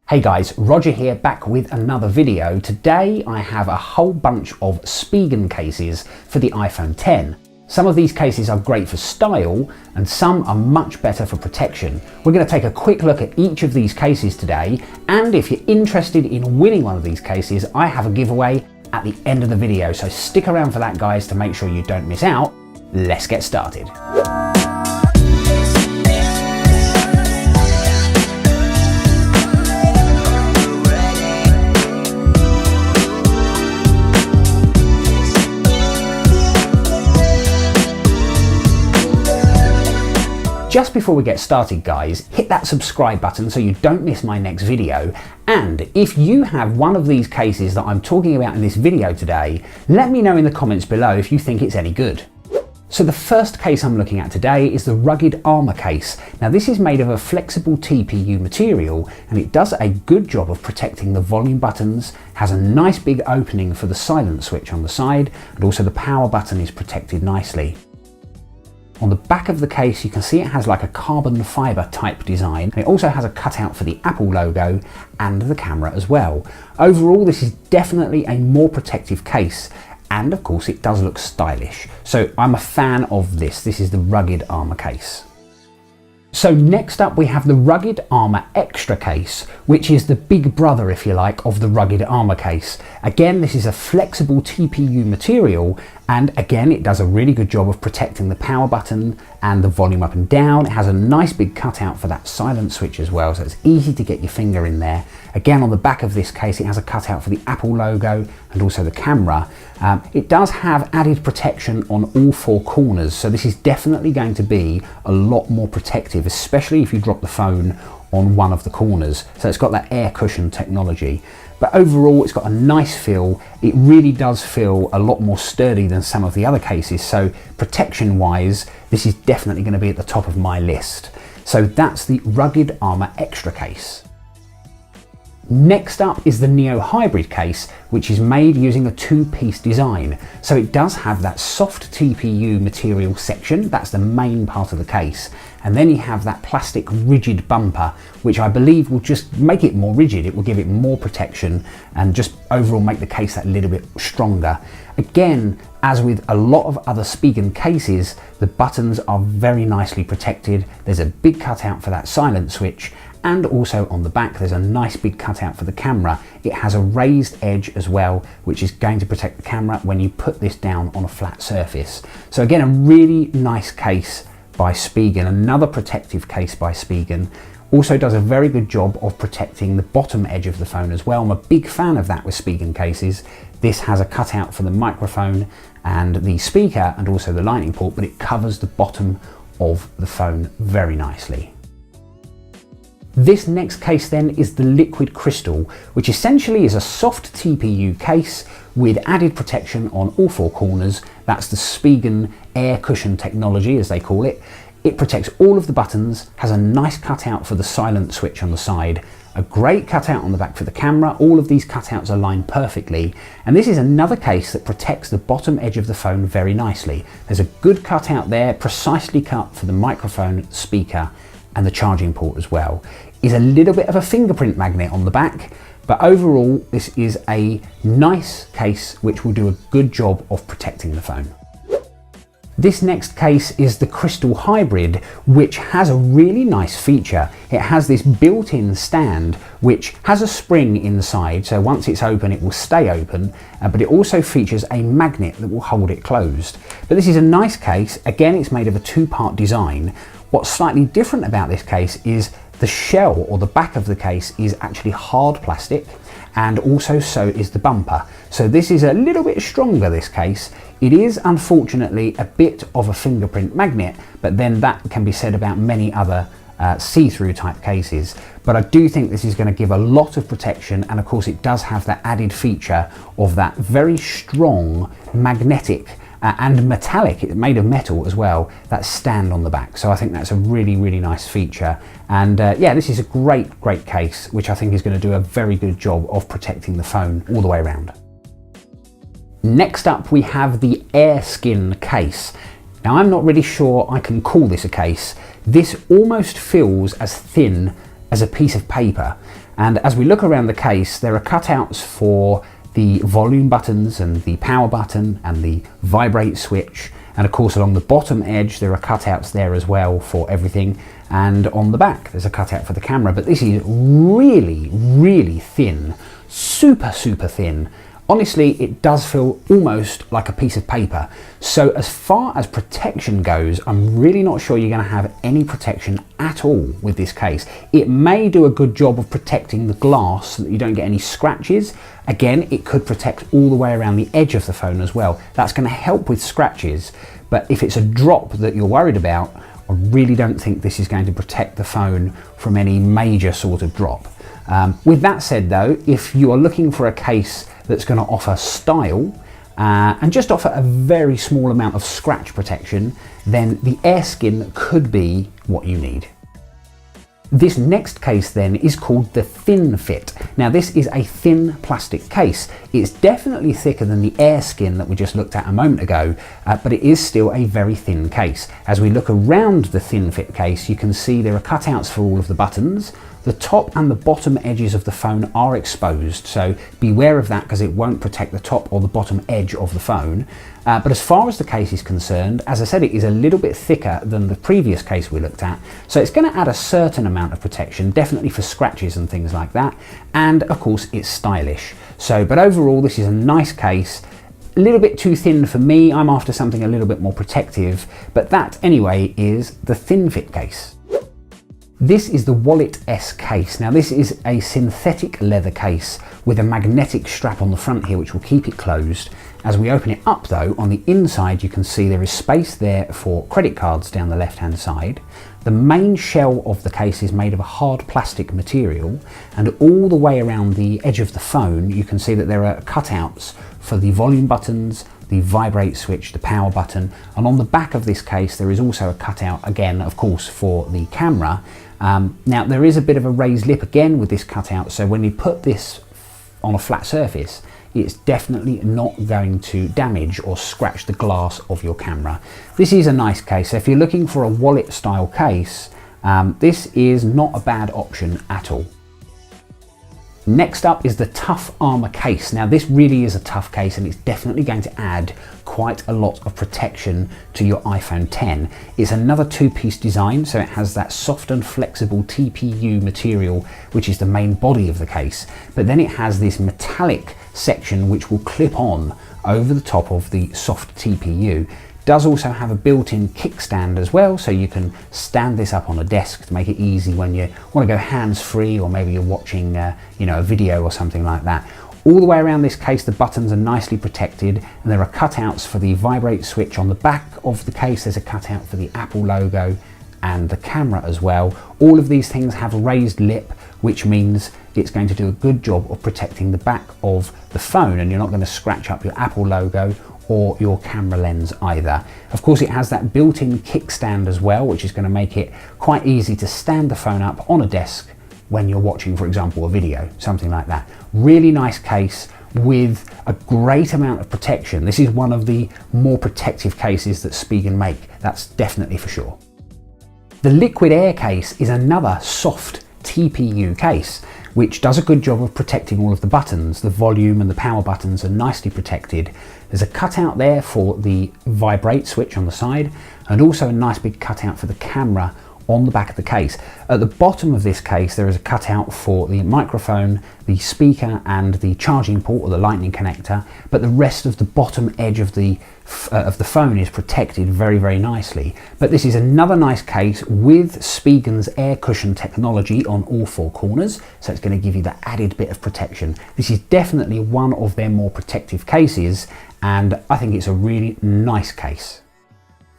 Hey guys, Roger here, back with another video. Today I have a whole bunch of Spigen cases for the iPhone X. Some of these cases are great for style and some are much better for protection. We're going to take a quick look at each of these cases today, and if you're interested in winning one of these cases, I have a giveaway at the end of the video, so stick around for that guys to make sure you don't miss out. Let's get started. Just before we get started guys, hit that subscribe button so you don't miss my next video, and if you have one of these cases that I'm talking about in this video today, let me know in the comments below if you think it's any good. So the first case I'm looking at today is the rugged armor case. Now this is made of a flexible TPU material and it does a good job of protecting the volume buttons, has a nice big opening for the silent switch on the side, and also the power button is protected nicely. On the back of the case you can see it has like a carbon fibre type design, and it also has a cutout for the Apple logo and the camera as well. Overall this is definitely a more protective case, and of course it does look stylish. So I'm a fan of this. This is the rugged armor case. So next up we have the rugged armor extra case, which is the big brother if you like of the rugged armor case. Again, this is a flexible TPU material, and again it does a really good job of protecting the power button and the volume up and down. It has a nice big cutout for that silent switch as well, so it's easy to get your finger in there. Again, on the back of this case it has a cutout for the Apple logo and also the camera. It does have added protection on all four corners, so this is definitely going to be a lot more protective, especially if you drop the phone on one of the corners. So it's got that air cushion technology. But overall it's got a nice feel. It really does feel a lot more sturdy than some of the other cases, so protection wise this is definitely going to be at the top of my list. So that's the rugged armor extra case. Next up is the Neo Hybrid case, which is made using a two-piece design. So it does have that soft TPU material section, that's the main part of the case, and then you have that plastic rigid bumper, which I believe will just make it more rigid. It will give it more protection and just overall make the case that little bit stronger. Again, as with a lot of other Spigen cases, the buttons are very nicely protected. There's a big cutout for that silent switch, and also on the back there's a nice big cutout for the camera. It has a raised edge as well, which is going to protect the camera when you put this down on a flat surface. So again, a really nice case by Spigen, another protective case by Spigen. Also does a very good job of protecting the bottom edge of the phone as well. I'm a big fan of that with Spigen cases. This has a cutout for the microphone and the speaker and also the lightning port, but it covers the bottom of the phone very nicely. This next case then is the liquid crystal, which essentially is a soft TPU case with added protection on all four corners. That's the Spigen air cushion technology as they call it. It protects all of the buttons, has a nice cutout for the silent switch on the side, a great cutout on the back for the camera. All of these cutouts align perfectly, and this is another case that protects the bottom edge of the phone very nicely. There's a good cutout there, precisely cut for the microphone, speaker and the charging port as well. Is a little bit of a fingerprint magnet on the back, but overall this is a nice case which will do a good job of protecting the phone. This next case is the Crystal Hybrid, which has a really nice feature. It has this built-in stand which has a spring inside, so once it's open it will stay open, but it also features a magnet that will hold it closed. But this is a nice case. Again, it's made of a two-part design. What's slightly different about this case is the shell, or the back of the case, is actually hard plastic, and also so is the bumper. So this is a little bit stronger, this case. It is unfortunately a bit of a fingerprint magnet, but then that can be said about many other see-through type cases. But I do think this is going to give a lot of protection, and of course it does have that added feature of that very strong magnetic and metallic, it's made of metal as well, that stand on the back. So I think that's a really, really nice feature. And yeah, this is a great case, which I think is going to do a very good job of protecting the phone all the way around. Next up, we have the AirSkin case. Now I'm not really sure I can call this a case. This almost feels as thin as a piece of paper. And as we look around the case, there are cutouts for the volume buttons and the power button and the vibrate switch. And of course, along the bottom edge, there are cutouts there as well for everything. And on the back, there's a cutout for the camera. But this is really, really thin, super, super thin. Honestly, it does feel almost like a piece of paper. So as far as protection goes, I'm really not sure you're going to have any protection at all with this case. It may do a good job of protecting the glass so that you don't get any scratches. Again, it could protect all the way around the edge of the phone as well. That's going to help with scratches. But if it's a drop that you're worried about, I really don't think this is going to protect the phone from any major sort of drop. With that said though, if you are looking for a case that's going to offer style and just offer a very small amount of scratch protection, then the Airskin could be what you need. This next case then is called the Thin Fit. Now this is a thin plastic case. It's definitely thicker than the Airskin that we just looked at a moment ago, but it is still a very thin case. As we look around the Thin Fit case, you can see there are cutouts for all of the buttons. The top and the bottom edges of the phone are exposed, so beware of that because it won't protect the top or the bottom edge of the phone. But as far as the case is concerned, as I said, it is a little bit thicker than the previous case we looked at, so it's going to add a certain amount of protection, definitely for scratches and things like that, and of course it's stylish. But overall this is a nice case. A little bit too thin for me, I'm after something a little bit more protective, but that anyway is the Thin Fit case. This is the Wallet S case. Now this is a synthetic leather case with a magnetic strap on the front here which will keep it closed. As we open it up though, on the inside you can see there is space there for credit cards down the left hand side. The main shell of the case is made of a hard plastic material, and all the way around the edge of the phone you can see that there are cutouts for the volume buttons, the vibrate switch, the power button, and on the back of this case there is also a cutout again, of course, for the camera. Now there is a bit of a raised lip again with this cutout, so when you put this on a flat surface, it's definitely not going to damage or scratch the glass of your camera. This is a nice case, so if you're looking for a wallet style case, this is not a bad option at all. Next up is the Tough Armor case. Now this really is a tough case and it's definitely going to add quite a lot of protection to your iPhone X. It's another two-piece design, so it has that soft and flexible TPU material which is the main body of the case, but then it has this metallic section which will clip on over the top of the soft TPU. Does also have a built-in kickstand as well, so you can stand this up on a desk to make it easy when you want to go hands-free, or maybe you're watching a video or something like that. All the way around this case the buttons are nicely protected, and there are cutouts for the vibrate switch on the back of the case. There's a cutout for the Apple logo and the camera as well. All of these things have a raised lip, which means it's going to do a good job of protecting the back of the phone, and you're not going to scratch up your Apple logo or your camera lens either. Of course it has that built-in kickstand as well, which is going to make it quite easy to stand the phone up on a desk when you're watching, for example, a video, something like that. Really nice case with a great amount of protection. This is one of the more protective cases that Spigen make, that's definitely for sure. The Liquid Air case is another soft TPU case, which does a good job of protecting all of the buttons. The volume and the power buttons are nicely protected. There's a cutout there for the vibrate switch on the side, and also a nice big cutout for the camera on the back of the case. At the bottom of this case there is a cutout for the microphone, the speaker and the charging port or the lightning connector, but the rest of the bottom edge of the phone is protected very, very nicely. But this is another nice case with Spigen's air cushion technology on all four corners, so it's going to give you that added bit of protection. This is definitely one of their more protective cases, and I think it's a really nice case.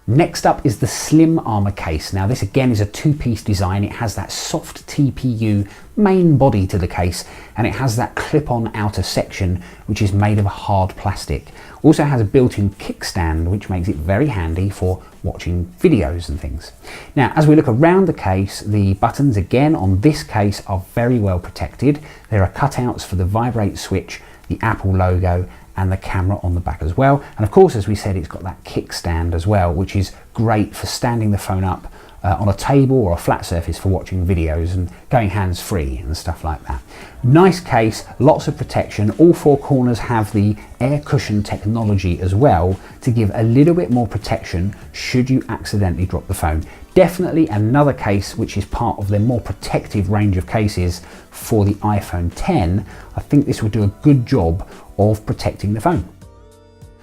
Next up is the Slim Armor case. Now this again is a two-piece design. It has that soft TPU main body to the case, and it has that clip-on outer section which is made of a hard plastic. Also has a built-in kickstand which makes it very handy for watching videos and things. Now as we look around the case, the buttons again on this case are very well protected. There are cutouts for the vibrate switch, the Apple logo and the camera on the back as well, and of course, as we said, it's got that kickstand as well, which is great for standing the phone up on a table or a flat surface for watching videos and going hands-free and stuff like that. Nice case, lots of protection. All four corners have the air cushion technology as well to give a little bit more protection should you accidentally drop the phone. Definitely another case which is part of their more protective range of cases for the iPhone X. I think this will do a good job of protecting the phone.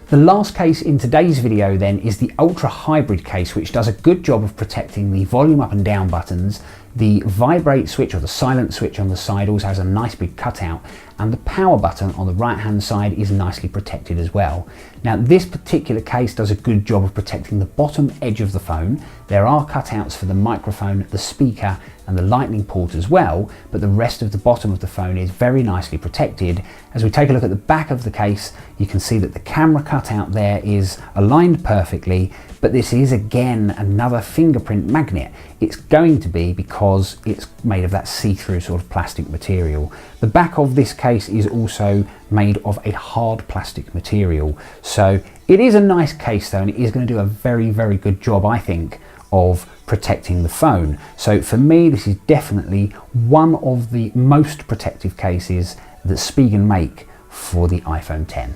The last case in today's video then is the Ultra Hybrid case, which does a good job of protecting the volume up and down buttons. The vibrate switch or the silent switch on the side also has a nice big cutout, and the power button on the right hand side is nicely protected as well. Now this particular case does a good job of protecting the bottom edge of the phone. There are cutouts for the microphone, the speaker and the lightning port as well, but the rest of the bottom of the phone is very nicely protected. As we take a look at the back of the case, you can see that the camera cutout there is aligned perfectly, but this is again another fingerprint magnet. It's going to be because it's made of that see-through sort of plastic material. The back of this case is also made of a hard plastic material. So it is a nice case though, and it is going to do a very, very good job, I think, of protecting the phone. So for me, this is definitely one of the most protective cases that Spigen make for the iPhone X.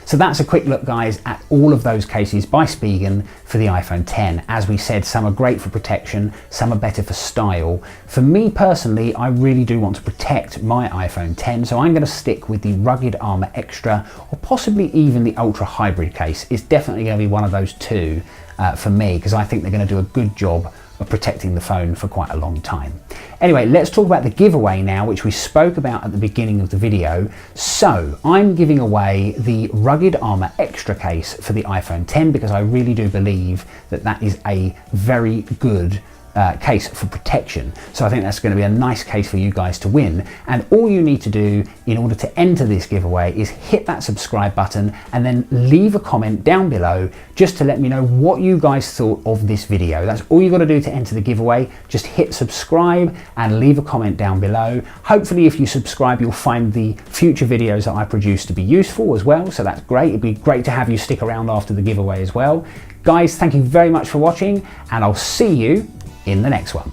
So that's a quick look, guys, at all of those cases by Spigen for the iPhone X. As we said, some are great for protection, some are better for style. For me personally, I really do want to protect my iPhone X, so I'm going to stick with the Rugged Armor Extra or possibly even the Ultra Hybrid case. It's definitely going to be one of those two for me, because I think they're going to do a good job of protecting the phone for quite a long time. Anyway, let's talk about the giveaway now, which we spoke about at the beginning of the video. So I'm giving away the Rugged Armor Extra case for the iPhone X because I really do believe that that is a very good case for protection. So I think that's going to be a nice case for you guys to win. And all you need to do in order to enter this giveaway is hit that subscribe button and then leave a comment down below just to let me know what you guys thought of this video. That's all you got to do to enter the giveaway. Just hit subscribe and leave a comment down below. Hopefully if you subscribe, you'll find the future videos that I produce to be useful as well. So that's great. It'd be great to have you stick around after the giveaway as well. Guys, thank you very much for watching, and I'll see you in the next one.